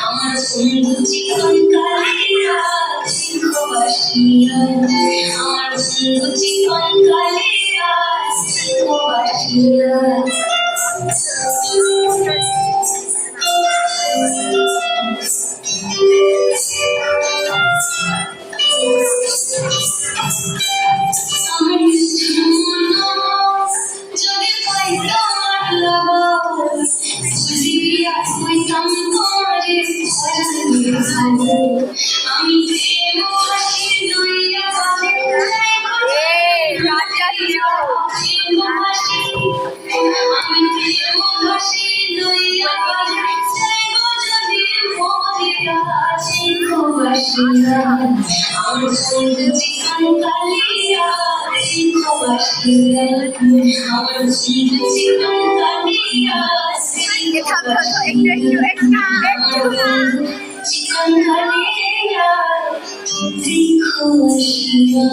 আমার বন্ধু জীবন কালিয়া সিংহবাসিয়া, আমার বন্ধু জীবন কালিয়া সিংহবাসিয়া। যদি পাইতাম আমি প্রেম হাসি লইয়া আমার বন্ধু জীবন কালিয়া সিংহবাসিয়া, আমার বন্ধু জীবন কালিয়া জীবন কালিয়া সিংহবাসিয়া।